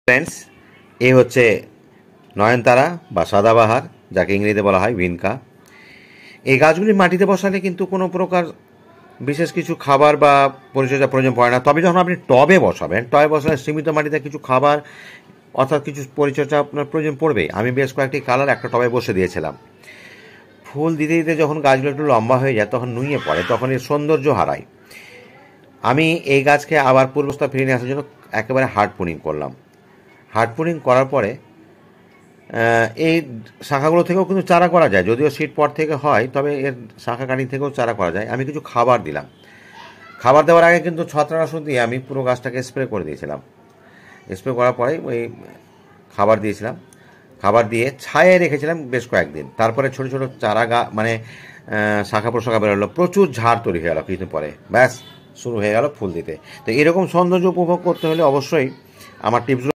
Friends, এই হচ্ছে নয়নতারা বা সাদাবাহার, যাকে ইংরেজিতে বলা হয় ভিনকা। এই গাছগুলি মাটিতে বসালে কিন্তু কোনো প্রকার বিশেষ কিছু খাবার বা পরিচর্যা প্রয়োজন পড়ে না। তবে যখন আপনি টবে বসাবেন, টবে বসালে সীমিত মাটিতে কিছু খাবার অর্থাৎ কিছু পরিচর্যা আপনার প্রয়োজন পড়বে। আমি বেশ কয়েকটি কালার একটা টবে বসে দিয়েছিলাম। ফুল দিতে দিতে যখন গাছগুলো একটু লম্বা হয়ে যায়, তখন নুয়ে পড়ে, তখন এর সৌন্দর্য হারায়। আমি এই গাছকে আবার পূর্বাবস্থা ফিরিয়ে নিয়ে আসার জন্য একেবারে হার্ড প্রুনিং করলাম। হার্ড প্রুনিং করার পরে এই শাখাগুলো থেকেও কিন্তু চারা করা যায়, যদিও সিড পট থেকে হয়, তবে এর শাখা কাটিং থেকেও চারা করা যায়। আমি কিছু খাবার দিলাম। খাবার দেওয়ার আগে কিন্তু ছত্রাকনাশক দিয়ে আমি পুরো গাছটাকে স্প্রে করে দিয়েছিলাম। স্প্রে করার পরে ওই খাবার দিয়েছিলাম। খাবার দিয়ে ছায়ায় রেখেছিলাম বেশ কয়েকদিন। তারপরে ছোটো ছোটো চারা মানে শাখা প্রশাখা বেরোলো, প্রচুর ঝাড় তৈরি হয়ে গেল কিছুদিন পরে। ব্যাস শুরু হয়ে গেল ফুল দিতে। তো এরকম সৌন্দর্য উপভোগ করতে হলে অবশ্যই আমার টিপসগুলো